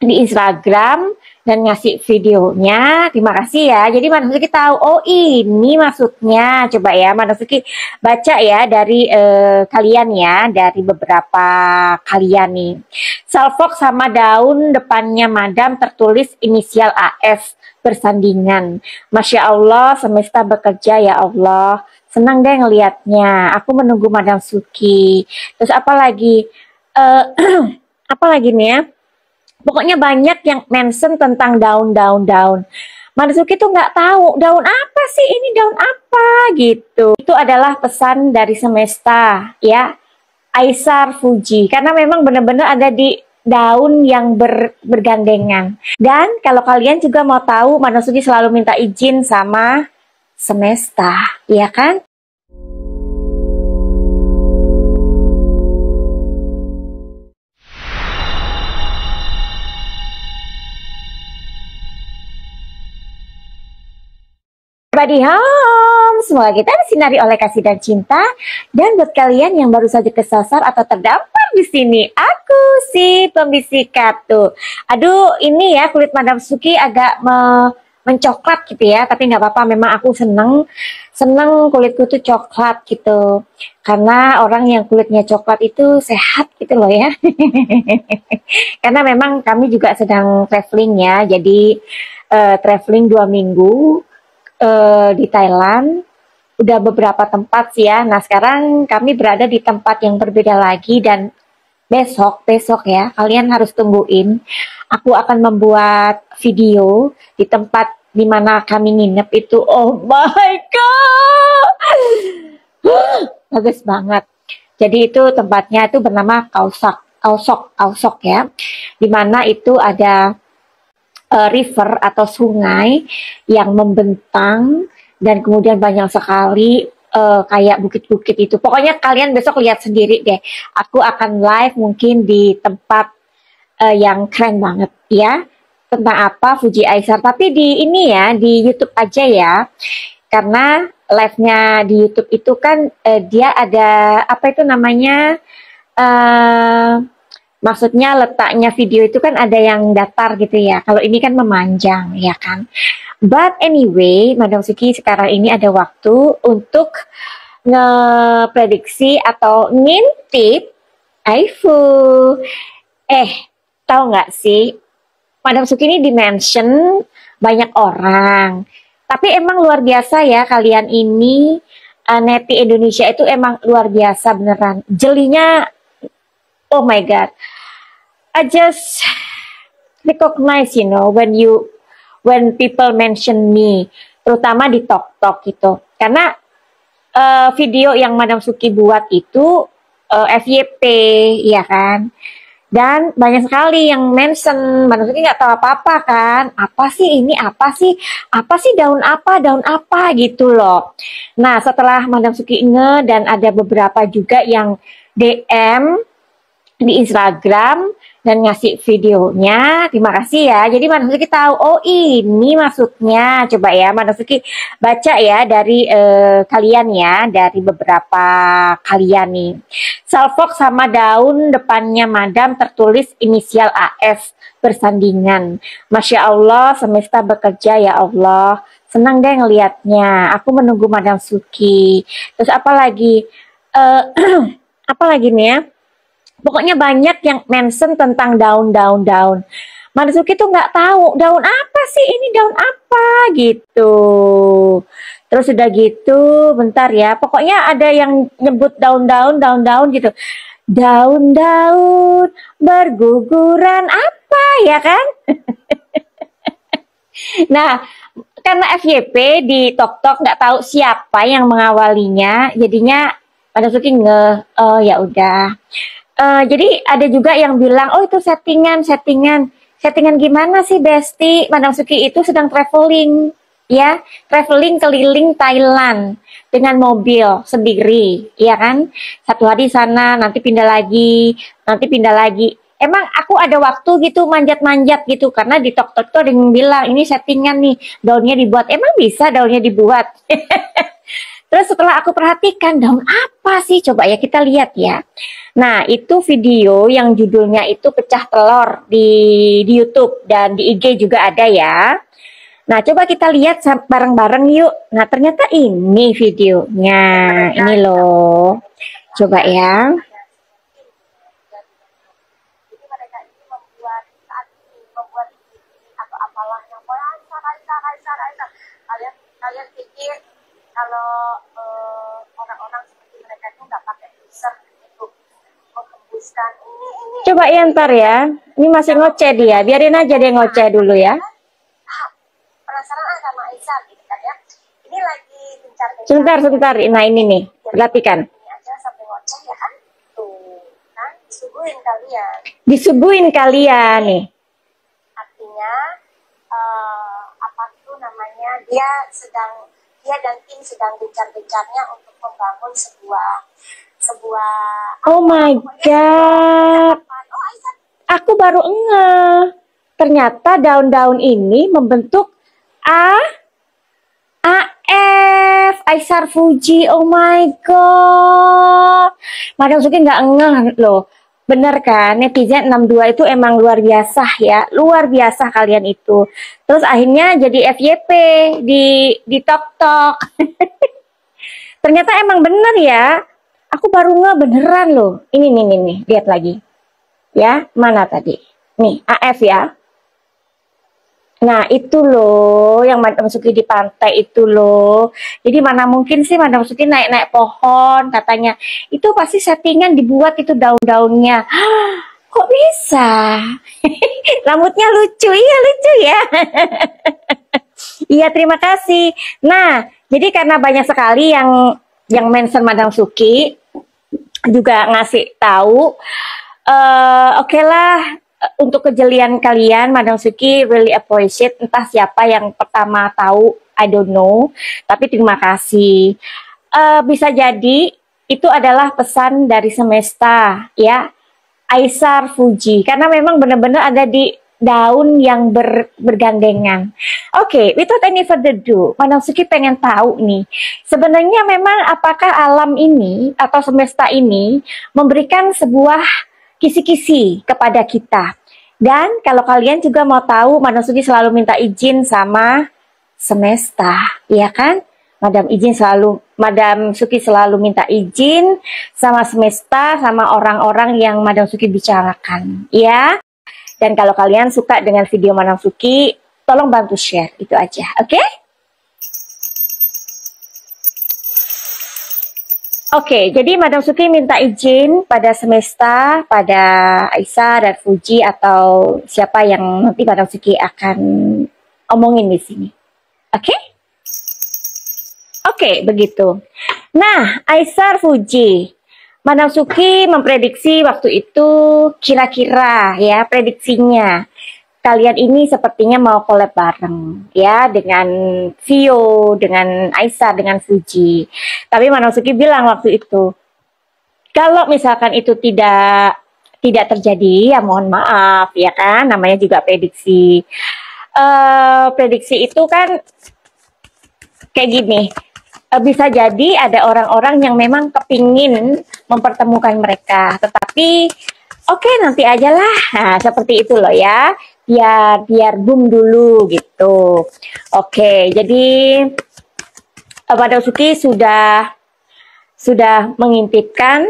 di Instagram dan ngasih videonya. Terima kasih ya. Jadi Manasuki tahu, oh ini maksudnya. Coba ya Manasuki baca ya dari kalian ya, dari beberapa kalian nih. Salfok sama daun depannya madam tertulis inisial AS bersandingan. Masya Allah, semesta bekerja ya Allah. Senang deh ngelihatnya. Aku menunggu Madam Suki. Terus apa lagi? Apa lagi nih ya? Pokoknya banyak yang mention tentang daun. Marzuki tuh nggak tahu daun apa sih ini, daun apa gitu. Itu adalah pesan dari semesta ya, Aisar Fuji. Karena memang benar-benar ada di daun yang bergandengan. Dan kalau kalian juga mau tahu, Marzuki selalu minta izin sama semesta, ya kan? Everybody home, semoga kita disinari oleh kasih dan cinta. Dan buat kalian yang baru saja kesasar atau terdampar di sini, aku si pembisikat tuh. Aduh, ini ya kulit Madam Suki agak mencoklat gitu ya, tapi nggak apa-apa. Memang aku seneng kulitku tuh coklat gitu. Karena orang yang kulitnya coklat itu sehat gitu loh ya. Karena memang kami juga sedang traveling ya, jadi traveling 2 minggu. Di Thailand udah beberapa tempat sih ya. Nah sekarang kami berada di tempat yang berbeda lagi, dan besok ya kalian harus tungguin, aku akan membuat video di tempat dimana kami nginep itu. Oh my god, bagus banget. Jadi itu tempatnya itu bernama Kausok ya, dimana itu ada river atau sungai yang membentang, dan kemudian banyak sekali kayak bukit-bukit itu. Pokoknya kalian besok lihat sendiri deh. Aku akan live mungkin di tempat yang keren banget ya. Tentang apa? Fuji Aisar. Tapi di ini ya, di YouTube aja ya. Karena live-nya di YouTube itu kan dia ada apa itu namanya? Maksudnya letaknya video itu kan ada yang datar gitu ya. Kalau ini kan memanjang ya kan. But anyway, Madam Suki sekarang ini ada waktu untuk ngeprediksi atau ngintip iPhone. Tahu nggak sih? Madam Suki ini dimension banyak orang. Tapi emang luar biasa ya kalian ini. Neti Indonesia itu emang luar biasa beneran. Jelinya, oh my god. I just recognize, you know, when people mention me, terutama di Tok gitu. Karena video yang Madam Suki buat itu FYP, ya kan. Dan banyak sekali yang mention, Madam Suki nggak tahu apa-apa kan. Apa sih ini, apa sih daun apa gitu loh. Nah setelah Madam Suki dan ada beberapa juga yang DM di Instagram dan ngasih videonya. Terima kasih ya. Jadi Manasuki tahu, oh ini maksudnya. Coba ya Manasuki baca ya dari kalian ya, dari beberapa kalian nih. Salfok sama daun depannya madam tertulis inisial AS bersandingan. Masya Allah, semesta bekerja ya Allah. Senang deh ngelihatnya. Aku menunggu Madam Suki. Terus apa lagi? Apa lagi nih ya? Pokoknya banyak yang mention tentang daun. Marzuki tuh nggak tahu daun apa sih ini, daun apa gitu. Terus udah gitu, bentar ya. Pokoknya ada yang nyebut daun-daun gitu. Daun-daun berguguran apa ya kan? Nah, karena FYP di Tok nggak tahu siapa yang mengawalinya, jadinya Marzuki oh ya udah. Jadi ada juga yang bilang, oh itu settingan gimana sih Besti? Madam Suki itu sedang traveling, ya, traveling keliling Thailand dengan mobil sendiri, ya kan? Satu hari sana, nanti pindah lagi. Emang aku ada waktu gitu manjat-manjat gitu, karena di Tok tuh ada yang bilang ini settingan nih, daunnya dibuat. Emang bisa daunnya dibuat? Terus setelah aku perhatikan, daun apa sih? Coba ya kita lihat ya. Nah, itu video yang judulnya itu pecah telur di YouTube dan di IG juga ada ya. Nah, coba kita lihat bareng-bareng yuk. Nah, ternyata ini videonya. Ini loh. Coba ya. Kalian pikir kalau orang-orang seperti mereka itu nggak pakai user untuk menghembuskan ini. Coba ya ntar ya. Ini masih ngoceh dia. Biarin aja dia ngoceh dulu ya. Penasaran sama Aisyah gitu kan ya. Ini lagi Sebentar. Nah ini nih. Perhatikan. Ini aja sampai ngoceh ya kan. Tuh kan disuguhin kalian. Disuguhin kalian nih. Artinya apa itu namanya, dia dan tim sedang gencar-gencarnya untuk membangun sebuah Oh my god. oh Aisyah, Aku baru ngeh. Ternyata daun-daun ini membentuk AF Aisar Fuji. Oh my god. Madam Suki nggak ngeh loh. Bener kan, netizen 62 itu emang luar biasa ya. Luar biasa kalian itu. Terus akhirnya jadi FYP di TokTok. Ternyata emang bener ya. Aku baru ngeh beneran loh. Ini nih, lihat lagi. Ya, mana tadi? Nih, AF ya. Nah, itu loh yang Madam Suki di pantai itu loh. Jadi mana mungkin sih Madam Suki naik-naik pohon katanya. Itu pasti settingan dibuat itu daun-daunnya. Kok bisa? Rambutnya lucu. Iya, lucu ya. Iya, terima kasih. Nah, jadi karena banyak sekali yang mention Madam Suki juga ngasih tahu, oke lah, untuk kejelian kalian Madam Suki really appreciate. Entah siapa yang pertama tahu, I don't know, tapi terima kasih. Bisa jadi itu adalah pesan dari semesta ya, Aisar Fuji, karena memang benar-benar ada di daun yang bergandengan. Oke, without any further ado, Madam Suki pengen tahu nih, sebenarnya memang apakah alam ini atau semesta ini memberikan sebuah kisi-kisi kepada kita. Dan kalau kalian juga mau tahu, Madam Suki selalu minta izin sama semesta, ya kan? Madam Suki selalu minta izin sama semesta, sama orang-orang yang Madam Suki bicarakan, ya. Dan kalau kalian suka dengan video Madam Suki, tolong bantu share, itu aja, oke? Oke, jadi Madam Suki minta izin pada semesta, pada Aisyah dan Fuji atau siapa yang nanti Madam Suki akan omongin di sini. Oke? Oke, begitu. Nah, Aisyah Fuji, Madam Suki memprediksi waktu itu kira-kira ya prediksinya. Kalian ini sepertinya mau collab bareng ya dengan Vio, dengan Aisyah, dengan Fuji. Tapi Madam Suki bilang waktu itu, kalau misalkan itu tidak terjadi, ya mohon maaf ya kan, namanya juga prediksi. Prediksi itu kan kayak gini, bisa jadi ada orang-orang yang memang kepingin mempertemukan mereka, tetapi oke, nanti aja lah. Nah, seperti itu loh ya. Biar boom dulu gitu. Oke, jadi Madam Suki sudah mengintipkan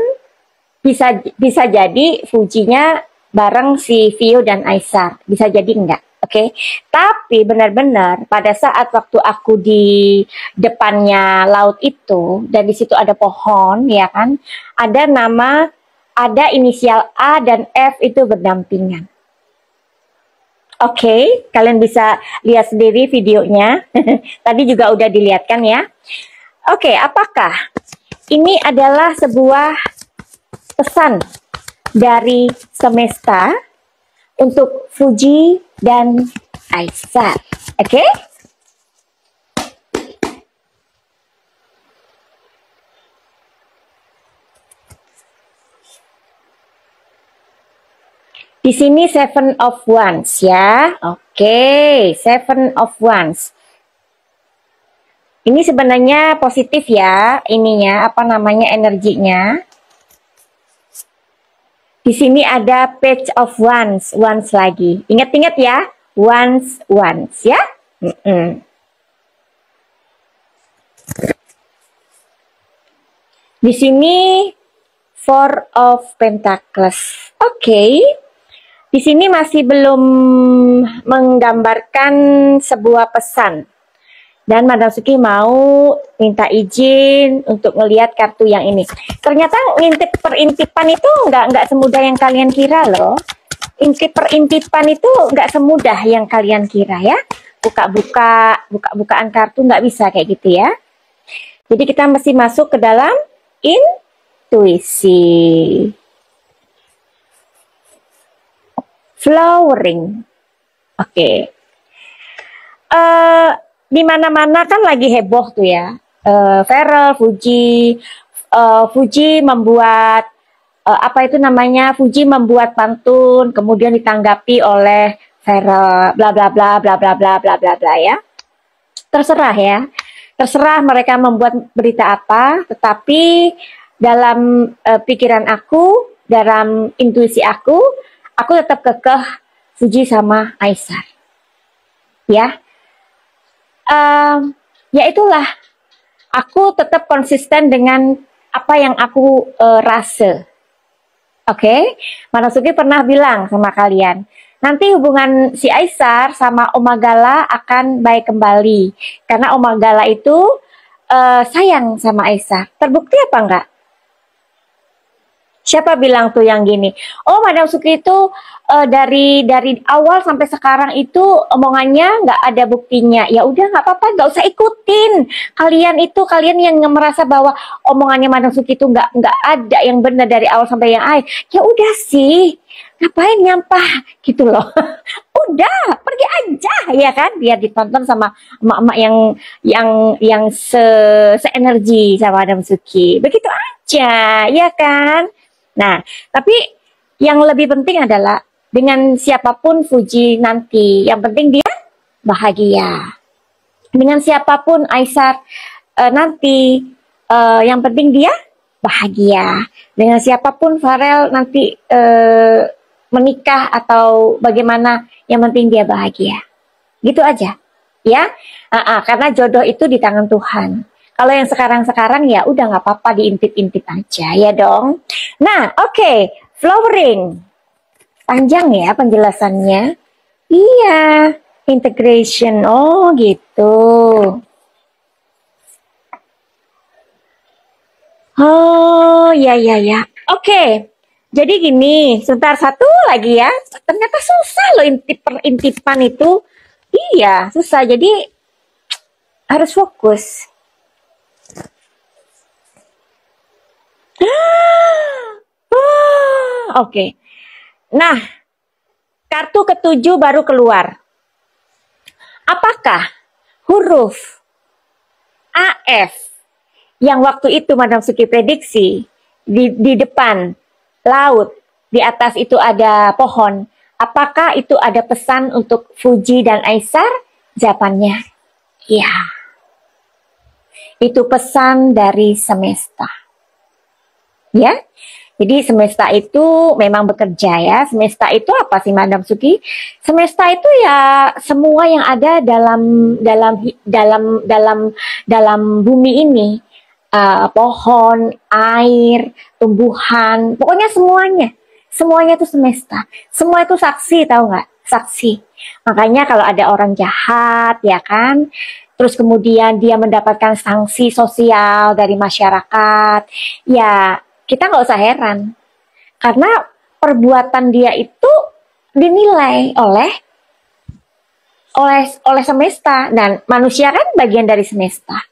bisa jadi Fujinya bareng si Vio dan Aisyah. Bisa jadi enggak? Oke. Tapi benar-benar pada saat waktu aku di depannya laut itu dan di situ ada pohon, ya kan? Ada inisial A dan F itu berdampingan. Oke, kalian bisa lihat sendiri videonya. Tadi juga udah dilihatkan ya. Oke, apakah ini adalah sebuah pesan dari semesta untuk Fuji dan Aisyah? Oke? Di sini Seven of Wands ya. Oke, Seven of Wands. Ini sebenarnya positif ya, ininya apa namanya energinya. Di sini ada page of wands, wands lagi. Ingat-ingat ya, wands, wands ya. Di sini Four of Pentacles. Oke. Di sini masih belum menggambarkan sebuah pesan. Dan Madam Suki mau minta izin untuk ngelihat kartu yang ini. Ternyata ngintip perintipan itu nggak semudah yang kalian kira loh. Intip perintipan itu nggak semudah yang kalian kira ya. Buka-bukaan kartu nggak bisa kayak gitu ya. Jadi kita mesti masuk ke dalam intuisi. Flowering. Oke. Di mana-mana kan lagi heboh tuh ya. Pharrell, Fuji membuat apa itu namanya? Fuji membuat pantun, kemudian ditanggapi oleh Pharrell, bla bla bla bla bla bla bla bla bla ya. Terserah ya. Terserah mereka membuat berita apa, tetapi dalam pikiran aku, dalam intuisi aku tetap kekeh Fuji sama Aisar. Ya. Ya itulah, aku tetap konsisten dengan apa yang aku rasa. Oke, Madam Suki pernah bilang sama kalian, nanti hubungan si Aisar sama Oma Gala akan baik kembali, karena Oma Gala itu sayang sama Aisar. Terbukti apa enggak? Siapa bilang tuh yang gini? Oh, Madam Suki itu dari awal sampai sekarang itu omongannya nggak ada buktinya. Ya udah nggak apa-apa, nggak usah ikutin. Kalian yang merasa bahwa omongannya Madam Suki itu nggak ada yang benar dari awal sampai yang akhir. Ya udah sih, ngapain nyampah gitu loh. Udah pergi aja ya kan, biar ditonton sama emak-emak yang seenergi sama Madam Suki. Begitu aja, ya kan? Nah, tapi yang lebih penting adalah dengan siapapun Fuji nanti, yang penting dia bahagia. Dengan siapapun Aisar nanti, yang penting dia bahagia. Dengan siapapun Pharrell nanti menikah atau bagaimana, yang penting dia bahagia. Gitu aja, ya. Karena jodoh itu di tangan Tuhan. Kalau yang sekarang-sekarang ya udah nggak apa-apa, diintip-intip aja ya dong. Nah, oke. Flowering. Panjang ya penjelasannya. Iya, integration. Oh, gitu. Oh, ya. Oke. Jadi gini, sebentar satu lagi ya. Ternyata susah loh intipan itu. Iya, susah. Jadi harus fokus. Oke. Nah, kartu ketujuh baru keluar. Apakah huruf AF yang waktu itu Madam Suki prediksi di depan laut, di atas itu ada pohon, apakah itu ada pesan untuk Fuji dan Aisar? Jawabannya ya. Itu pesan dari semesta. Ya, jadi semesta itu memang bekerja ya. Semesta itu apa sih Madam Suki? Semesta itu ya semua yang ada dalam bumi ini, pohon, air, tumbuhan, pokoknya semuanya itu semesta. Semua itu saksi, tahu nggak? Saksi. Makanya kalau ada orang jahat ya kan, terus kemudian dia mendapatkan sanksi sosial dari masyarakat, ya kita nggak usah heran, karena perbuatan dia itu dinilai oleh semesta, dan manusia kan bagian dari semesta,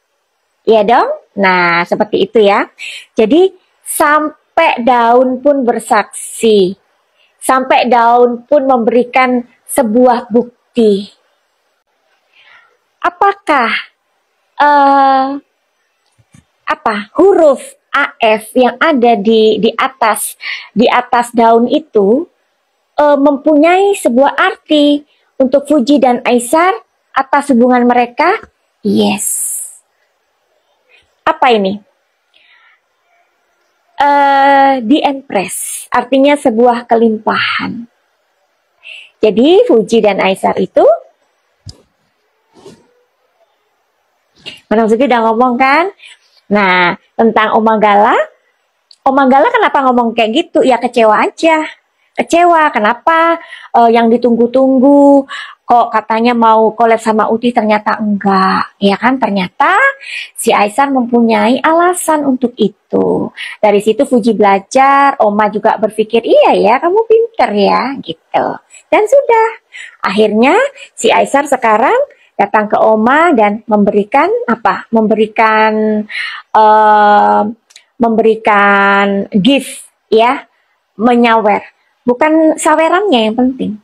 ya dong. Nah seperti itu ya. Jadi sampai daun pun bersaksi, sampai daun pun memberikan sebuah bukti. Apakah huruf AF yang ada di atas daun itu mempunyai sebuah arti untuk Fuji dan Aisar atas hubungan mereka? Yes. Apa ini? The Empress, artinya sebuah kelimpahan. Jadi Fuji dan Aisar itu, Madam Suki udah ngomong kan? Nah, tentang Oma Gala kenapa ngomong kayak gitu? Ya kecewa aja. Kecewa, kenapa yang ditunggu-tunggu kok katanya mau collab sama Uti ternyata enggak. Ya kan, ternyata si Aisar mempunyai alasan untuk itu. Dari situ Fuji belajar, Oma juga berpikir, iya ya kamu pinter ya gitu. Dan sudah, akhirnya si Aisar sekarang datang ke Oma dan memberikan apa? Memberikan gift ya, menyawer. Bukan sawerannya yang penting.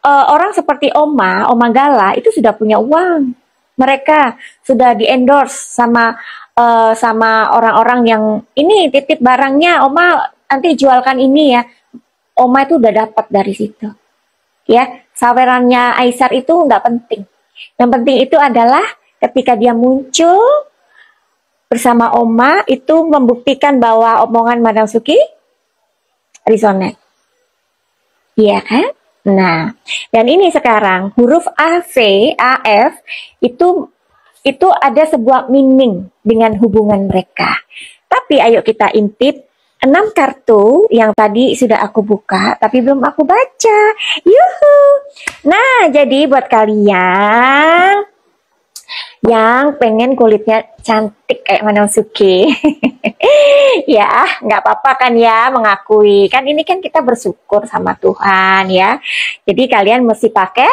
Orang seperti Oma Gala itu sudah punya uang. Mereka sudah di-endorse sama orang-orang yang ini titip barangnya, Oma nanti jualkan ini ya. Oma itu udah dapat dari situ. Ya, sawerannya Aisar itu nggak penting. Yang penting itu adalah ketika dia muncul bersama Oma itu membuktikan bahwa omongan Madam Suki resonate. Iya kan? Nah, dan ini sekarang huruf AV, AF itu ada sebuah meaning dengan hubungan mereka. Tapi ayo kita intip 6 kartu yang tadi sudah aku buka tapi belum aku baca. Yuhu. Nah, jadi buat kalian yang pengen kulitnya cantik kayak Madam Suki, ya nggak apa-apa kan ya mengakui, kan ini kan kita bersyukur sama Tuhan ya. Jadi kalian mesti pakai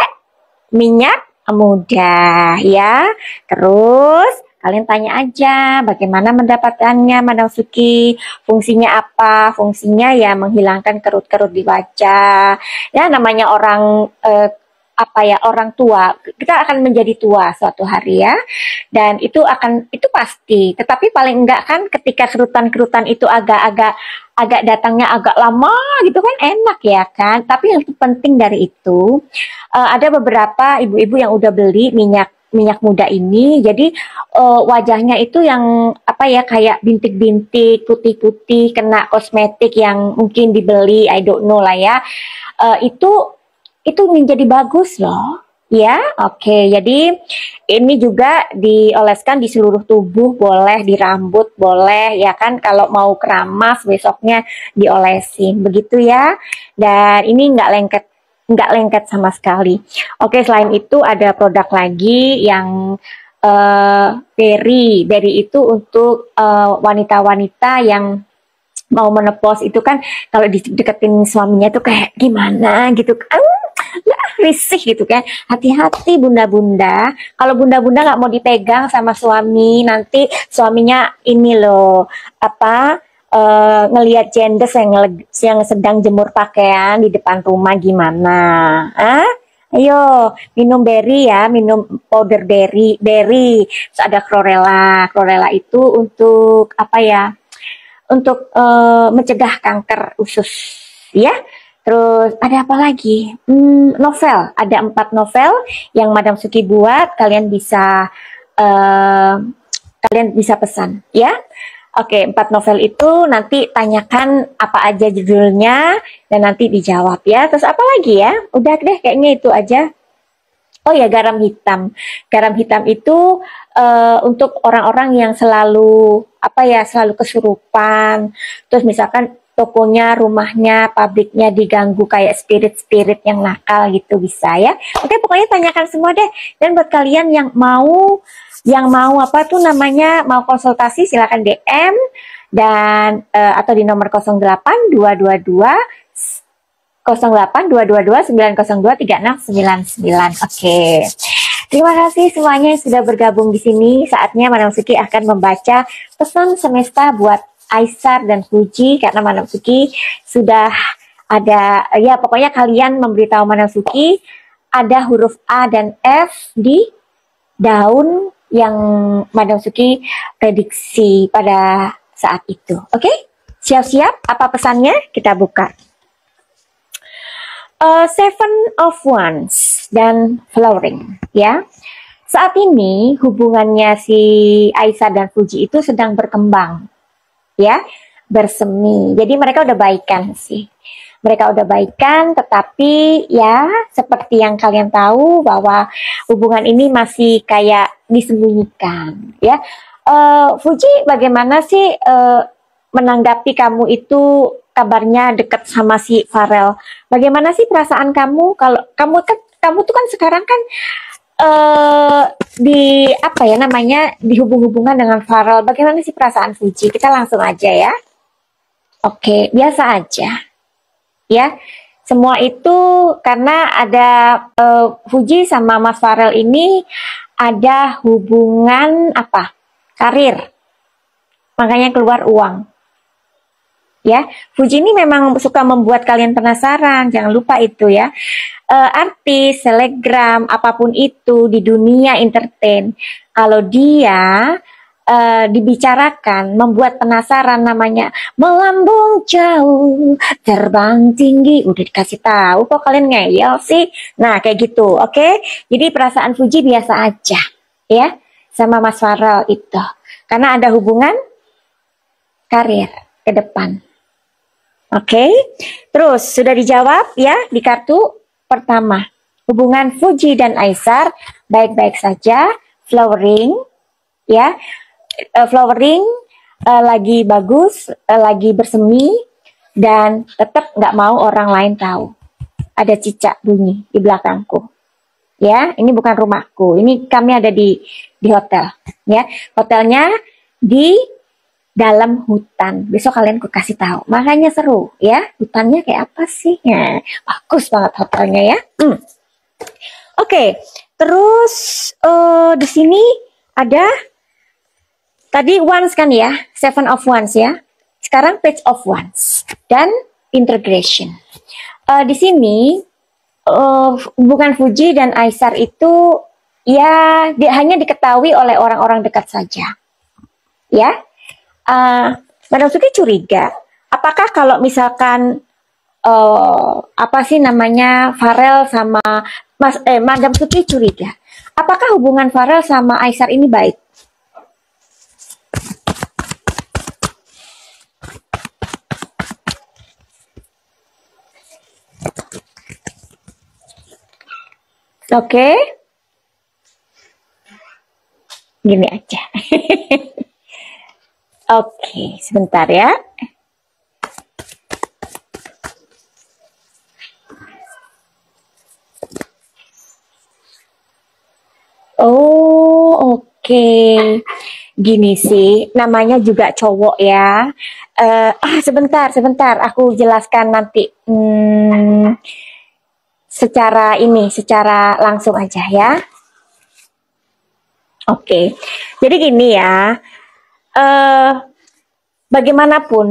minyak muda ya. Terus kalian tanya aja bagaimana mendapatkannya Madam Suki, fungsinya apa? Fungsinya ya menghilangkan kerut-kerut di wajah. Ya namanya orang orang tua, kita akan menjadi tua suatu hari ya, dan itu pasti. Tetapi paling enggak kan ketika kerutan-kerutan itu agak datangnya agak lama gitu kan enak ya kan. Tapi yang penting dari itu ada beberapa ibu-ibu yang udah beli minyak muda ini, jadi wajahnya itu yang kayak bintik-bintik putih-putih kena kosmetik yang mungkin dibeli, I don't know lah ya, itu menjadi bagus loh ya. Oke, jadi ini juga dioleskan di seluruh tubuh boleh, di rambut boleh ya kan, kalau mau keramas besoknya diolesin begitu ya. Dan ini nggak lengket sama sekali. Oke, selain itu ada produk lagi yang berry itu untuk wanita-wanita yang mau menopause itu kan, kalau dideketin suaminya tuh kayak gimana gitu kan, ya risih gitu kan. Hati-hati bunda-bunda, kalau bunda-bunda nggak mau dipegang sama suami, nanti suaminya ini loh ngelihat jendes yang sedang jemur pakaian di depan rumah gimana. Ayo minum berry ya, minum powder berry. Terus ada chlorella itu untuk untuk mencegah kanker usus ya. Terus ada apa lagi? Novel, ada 4 novel yang Madam Suki buat, kalian bisa pesan ya. Oke, 4 novel itu nanti tanyakan apa aja judulnya dan nanti dijawab ya. Terus apa lagi ya? Udah deh kayaknya itu aja. Oh ya, garam hitam. Garam hitam itu untuk orang-orang yang selalu selalu kesurupan. Terus misalkan tokonya, rumahnya, pabriknya diganggu kayak spirit-spirit yang nakal gitu, bisa ya. Oke, pokoknya tanyakan semua deh. Dan buat kalian yang mau mau konsultasi silakan DM dan atau di nomor 08-222-902-3699. Oke. Terima kasih semuanya yang sudah bergabung di sini. Saatnya Madam Suki akan membaca pesan semesta buat Aisar dan Fuji, karena Madam Suki sudah ada, ya pokoknya kalian memberitahu Madam Suki ada huruf A dan F di daun yang Madam Suki prediksi pada saat itu. Oke? Siap-siap, apa pesannya? Kita buka. Seven of Wands dan flowering ya. saat ini hubungannya si Aisyah dan Fuji itu sedang berkembang, ya, bersemi. Jadi mereka udah baikan sih. Mereka udah baikan, tetapi ya seperti yang kalian tahu bahwa hubungan ini masih kayak disembunyikan, ya. Fuji, bagaimana sih menanggapi kamu itu kabarnya deket sama si Farel? Bagaimana sih perasaan kamu kalau kamu tuh kan sekarang kan di apa ya namanya dihubung-hubungan dengan Farel. Bagaimana sih perasaan Fuji? Kita langsung aja ya. Oke, biasa aja. Ya. Semua itu karena ada Fuji sama Mas Farel ini ada hubungan apa? Karir. Makanya keluar uang. Ya, Fuji ini memang suka membuat kalian penasaran. Jangan lupa itu ya. Artis, selebgram, apapun itu di dunia entertain, kalau dia dibicarakan, membuat penasaran, namanya melambung jauh, terbang tinggi. Udah dikasih tahu kok kalian ngeyel sih. Nah kayak gitu, oke? Jadi perasaan Fuji biasa aja, ya, sama Mas Farel itu, karena ada hubungan karir ke depan. Oke, terus sudah dijawab ya di kartu pertama. Hubungan Fuji dan Aisyah baik-baik saja, flowering, ya, flowering, lagi bagus, lagi bersemi, dan tetap nggak mau orang lain tahu. Ada cicak bunyi di belakangku, ya. Ini bukan rumahku, ini kami ada di hotel, ya. Hotelnya di dalam hutan. Besok kalian ku kasih tahu. Makanya seru ya. Hutannya kayak apa sih? Ya, bagus banget hotelnya ya. Oke. Terus di sini ada tadi ones kan ya, 7 of Wands ya. Sekarang page of Wands dan integration. Di sini hubungan Fuji dan Aisyah itu ya hanya diketahui oleh orang-orang dekat saja. Ya. Madam Suki curiga, apakah kalau misalkan apa sih namanya Farel sama Madam Suki curiga, apakah hubungan Farel sama Aisyah ini baik? Oke, gini aja. Oke, sebentar ya. Oh, oke. Gini sih, namanya juga cowok ya. Sebentar, aku jelaskan nanti. Secara langsung aja ya. Oke, jadi gini ya. Bagaimanapun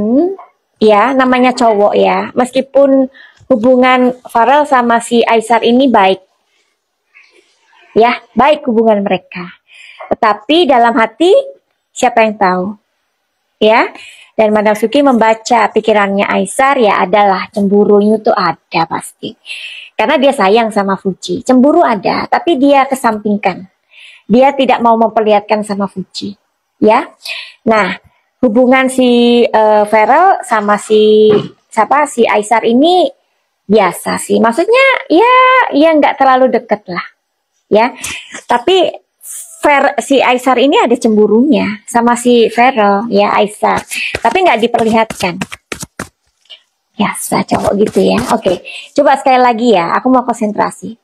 ya namanya cowok ya, meskipun hubungan Farel sama si Aisyah ini baik ya, baik hubungan mereka, tetapi dalam hati siapa yang tahu ya. Dan Madam Suki membaca pikirannya Aisyah ya, adalah cemburunya tuh ada pasti, karena dia sayang sama Fuji. Cemburu ada, tapi dia kesampingkan, dia tidak mau memperlihatkan sama Fuji ya. Nah, hubungan si Farel sama si Aisyah ini biasa sih. Maksudnya ya nggak terlalu deket lah, ya. Tapi si Aisyah ini ada cemburunya sama si Farel, ya Aisyah. Tapi nggak diperlihatkan. Biasa cowok gitu ya. Oke, coba sekali lagi ya. Aku mau konsentrasi.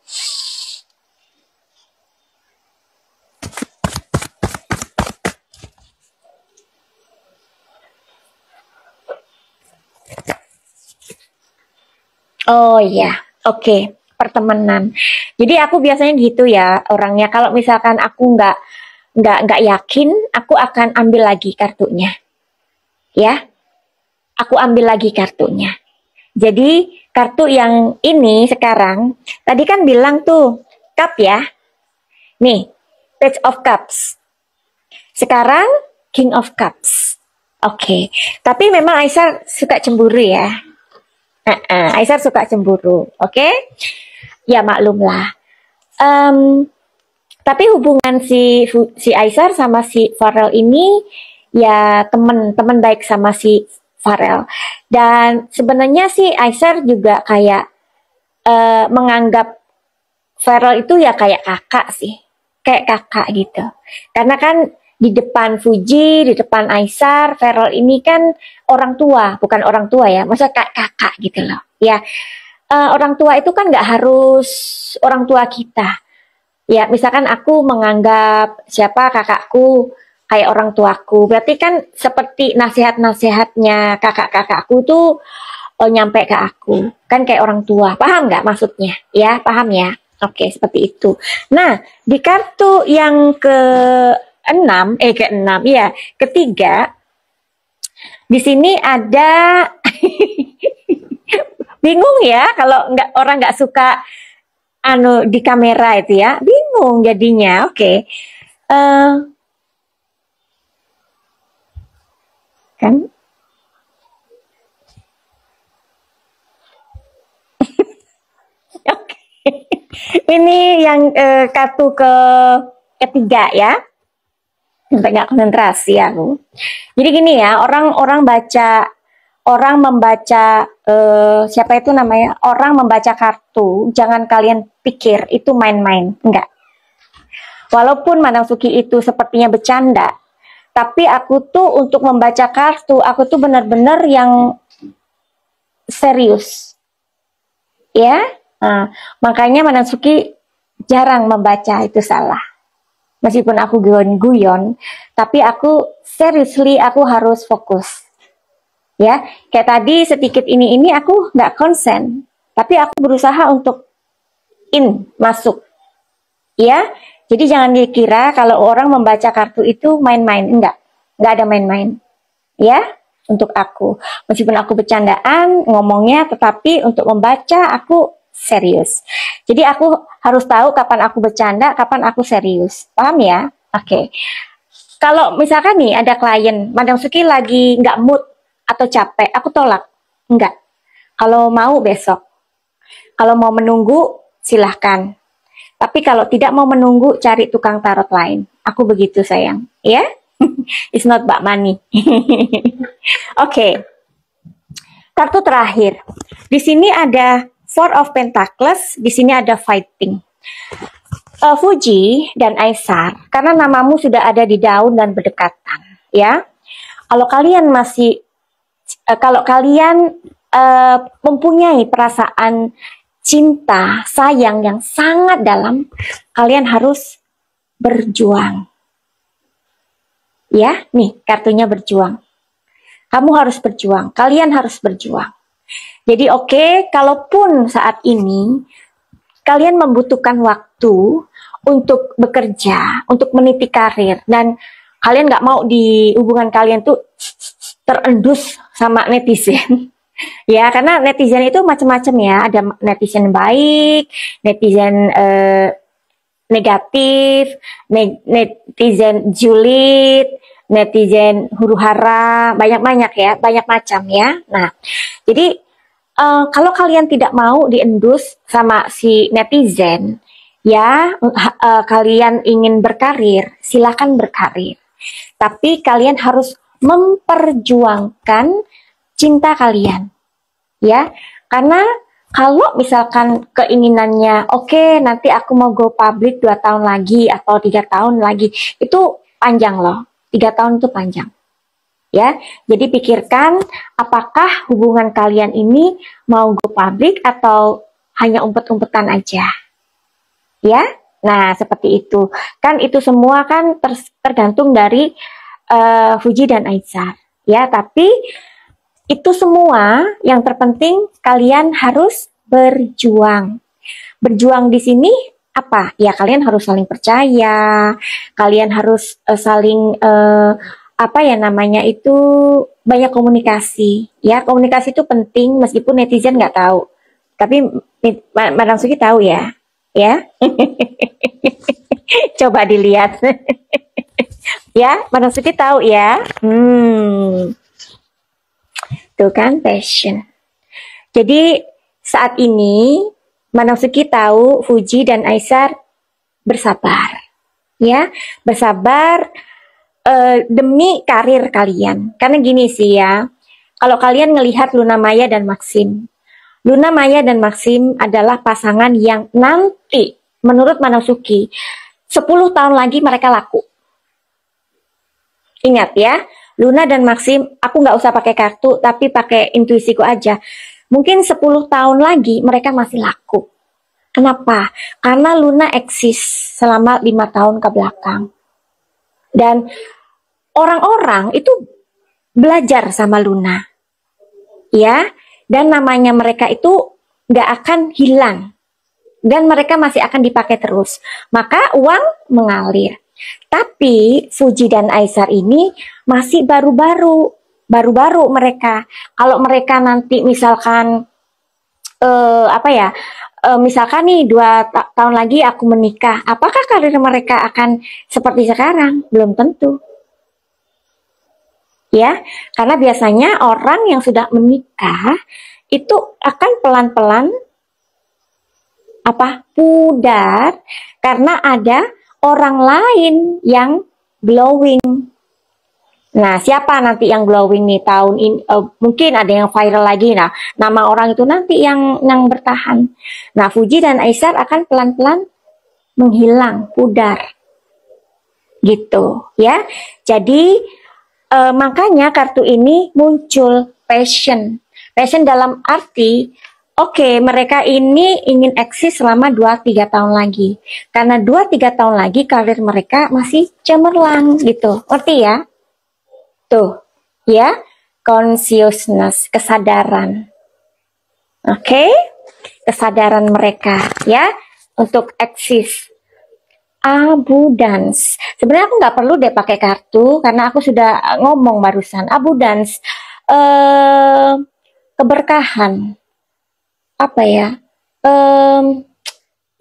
Oh iya, oke, pertemanan. Jadi aku biasanya gitu ya orangnya. Kalau misalkan aku nggak yakin, aku akan ambil lagi kartunya, ya. Aku ambil lagi kartunya. Jadi kartu yang ini sekarang, tadi kan bilang tuh cup ya. Nih, Page of Cups. Sekarang King of Cups. Oke, tapi memang Aisyah suka cemburu ya. Aisyah suka cemburu, oke? Ya maklumlah. Tapi hubungan si Aisar sama si Farel ini ya temen baik sama si Farel. Dan sebenarnya si Aisar juga kayak menganggap Farel itu ya kayak kakak sih, kayak kakak gitu. Karena kan di depan Fuji, di depan Aisar, Farel ini kan orang tua, bukan orang tua ya, maksudnya kayak kakak gitu loh. Ya, orang tua itu kan nggak harus orang tua kita. Ya, misalkan aku menganggap siapa kakakku kayak orang tuaku, berarti kan seperti nasihat-nasihatnya kakak-kakakku tuh nyampe ke aku, kan kayak orang tua. Paham nggak maksudnya? Ya, paham ya? Oke, seperti itu. Nah, di kartu yang ke-6, ya, ketiga, di sini ada bingung ya kalau orang nggak suka di kamera itu ya, bingung jadinya. Oke. Kan oke. Ini yang kartu ketiga ya. Sampai nggak konsentrasi aku. Jadi gini ya, orang membaca siapa itu namanya? Orang membaca kartu, jangan kalian pikir itu main-main, enggak. Walaupun Madam Suki itu sepertinya bercanda, tapi aku tuh untuk membaca kartu, aku tuh benar-benar yang serius. Ya, makanya Madam Suki jarang membaca, itu salah. Meskipun aku guyon-guyon, tapi aku seriously aku harus fokus. Ya, kayak tadi sedikit ini aku nggak konsen, tapi aku berusaha untuk masuk. Ya, jadi jangan dikira kalau orang membaca kartu itu main-main, enggak ada main-main. Ya, untuk aku, meskipun aku bercandaan ngomongnya, tetapi untuk membaca aku serius. Jadi aku harus tahu kapan aku bercanda, kapan aku serius. Paham ya? Oke. Kalau misalkan nih ada klien, Madam Suki lagi nggak mood atau capek, aku tolak. Enggak. Kalau mau besok. Kalau mau menunggu, silahkan. Tapi kalau tidak mau menunggu, cari tukang tarot lain. Aku begitu sayang. Ya? It's not about money. Oke. Kartu terakhir. Di sini ada Four of Pentacles, di sini ada Fighting. Fuji dan Aisar, karena namamu sudah ada di daun dan berdekatan, ya. Kalau kalian mempunyai perasaan cinta, sayang yang sangat dalam, kalian harus berjuang. Ya, nih kartunya berjuang. Kamu harus berjuang, kalian harus berjuang. Jadi oke, kalaupun saat ini kalian membutuhkan waktu untuk bekerja, untuk meniti karir, dan kalian nggak mau di hubungan kalian tuh terendus sama netizen. Ya, karena netizen itu macam-macam ya, ada netizen baik, netizen negatif, netizen julid, netizen huru-hara, banyak-banyak ya, banyak macam ya. Nah, jadi kalau kalian tidak mau diendus sama si netizen, ya kalian ingin berkarir, silakan berkarir. Tapi kalian harus memperjuangkan cinta kalian, ya. Karena kalau misalkan keinginannya, oke, nanti aku mau go public 2 tahun lagi atau 3 tahun lagi, itu panjang loh. 3 tahun itu panjang. Ya, jadi pikirkan apakah hubungan kalian ini mau go public atau hanya umpet-umpetan aja. Ya, nah seperti itu. Kan itu semua kan tergantung dari Fuji dan Aisar. Ya, tapi itu semua yang terpenting kalian harus berjuang. Berjuang di sini apa? Ya kalian harus saling percaya, kalian harus saling apa ya namanya itu, banyak komunikasi. Ya, komunikasi itu penting meskipun netizen nggak tahu. Tapi Madam Suki tahu ya. Ya. Coba dilihat. Ya, Madam Suki tahu ya. Tuh kan, passion. Jadi saat ini Madam Suki tahu Fuji dan Aisar bersabar. ya, bersabar demi karir kalian. Karena gini sih ya, kalau kalian ngelihat Luna Maya dan Maxim, Luna Maya dan Maxim adalah pasangan yang nanti menurut Manasuki 10 tahun lagi mereka laku. Ingat ya, Luna dan Maxim, aku nggak usah pakai kartu, tapi pakai intuisiku aja. Mungkin 10 tahun lagi mereka masih laku. Kenapa? Karena Luna eksis selama 5 tahun ke belakang. Dan orang-orang itu belajar sama Luna. Ya, dan namanya mereka itu nggak akan hilang. Dan mereka masih akan dipakai terus. Maka uang mengalir. Tapi Fuji dan Aesar ini masih baru-baru mereka. Kalau mereka nanti misalkan misalkan nih 2 tahun lagi aku menikah, apakah karir mereka akan seperti sekarang? Belum tentu. Ya, karena biasanya orang yang sudah menikah itu akan pelan-pelan pudar karena ada orang lain yang glowing. Nah, siapa nanti yang glowing nih tahun ini? Mungkin ada yang viral lagi. Nah, nama orang itu nanti yang bertahan. Nah, Fuji dan Aesar akan pelan-pelan menghilang, pudar. Gitu, ya. Jadi makanya kartu ini muncul passion. Passion dalam arti, oke, mereka ini ingin eksis selama 2-3 tahun lagi. Karena 2-3 tahun lagi karir mereka masih cemerlang gitu. Ngerti ya? Tuh, ya. Consciousness, kesadaran. Oke? Kesadaran mereka ya untuk eksis. Abundance. Sebenarnya aku nggak perlu deh pakai kartu karena aku sudah ngomong barusan. Abundance, keberkahan, apa ya?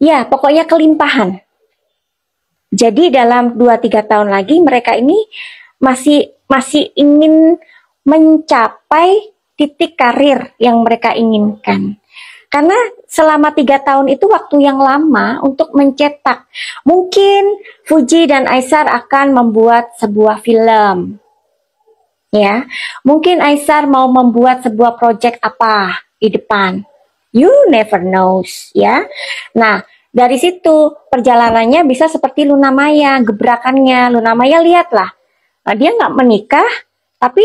Ya pokoknya kelimpahan. Jadi dalam 2-3 tahun lagi mereka ini masih ingin mencapai titik karir yang mereka inginkan. Karena selama 3 tahun itu waktu yang lama untuk mencetak. Mungkin Fuji dan Aesar akan membuat sebuah film. Ya, mungkin Aesar mau membuat sebuah project apa di depan. You never knows, ya. Nah, dari situ perjalanannya bisa seperti Luna Maya, gebrakannya. Luna Maya lihatlah, dia nggak menikah, tapi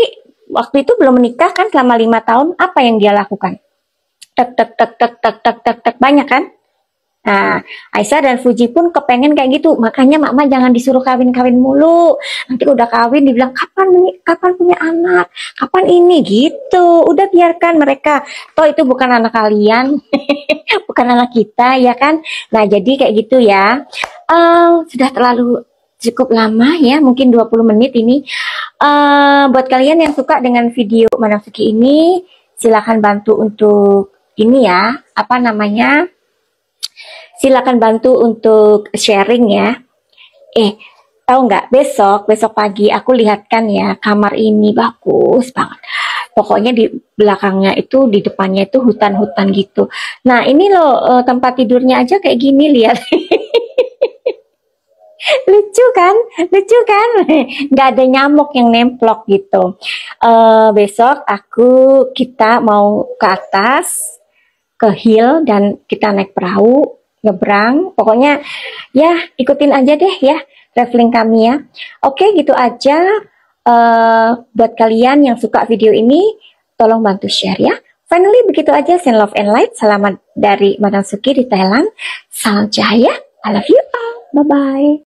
waktu itu belum menikah kan selama 5 tahun, apa yang dia lakukan? Tek, banyak kan? Nah, Aesar dan Fuji pun kepengen kayak gitu. Makanya mama jangan disuruh kawin-kawin mulu. Nanti udah kawin dibilang kapan punya anak? Kapan ini gitu. Udah biarkan mereka. Toh itu bukan anak kalian. Bukan anak kita ya kan? Nah, jadi kayak gitu ya. Sudah terlalu cukup lama ya, mungkin 20 menit ini. Buat kalian yang suka dengan video Manasuki ini, silakan bantu untuk ini ya, silakan bantu untuk sharing ya. Tahu nggak, besok pagi aku lihatkan ya, kamar ini bagus banget. Pokoknya di belakangnya itu, di depannya itu hutan-hutan gitu. Nah ini loh tempat tidurnya aja kayak gini, lihat. Lucu kan? Nggak ada nyamuk yang nemplok gitu. Besok kita mau ke atas, ke hill, dan kita naik perahu, nyebrang. Pokoknya ya ikutin aja deh ya traveling kami ya. Oke, gitu aja. Buat kalian yang suka video ini, tolong bantu share ya. Finally begitu aja, send love and light. Selamat dari Manasuki di Thailand. Salam cahaya. I love you all. Bye-bye.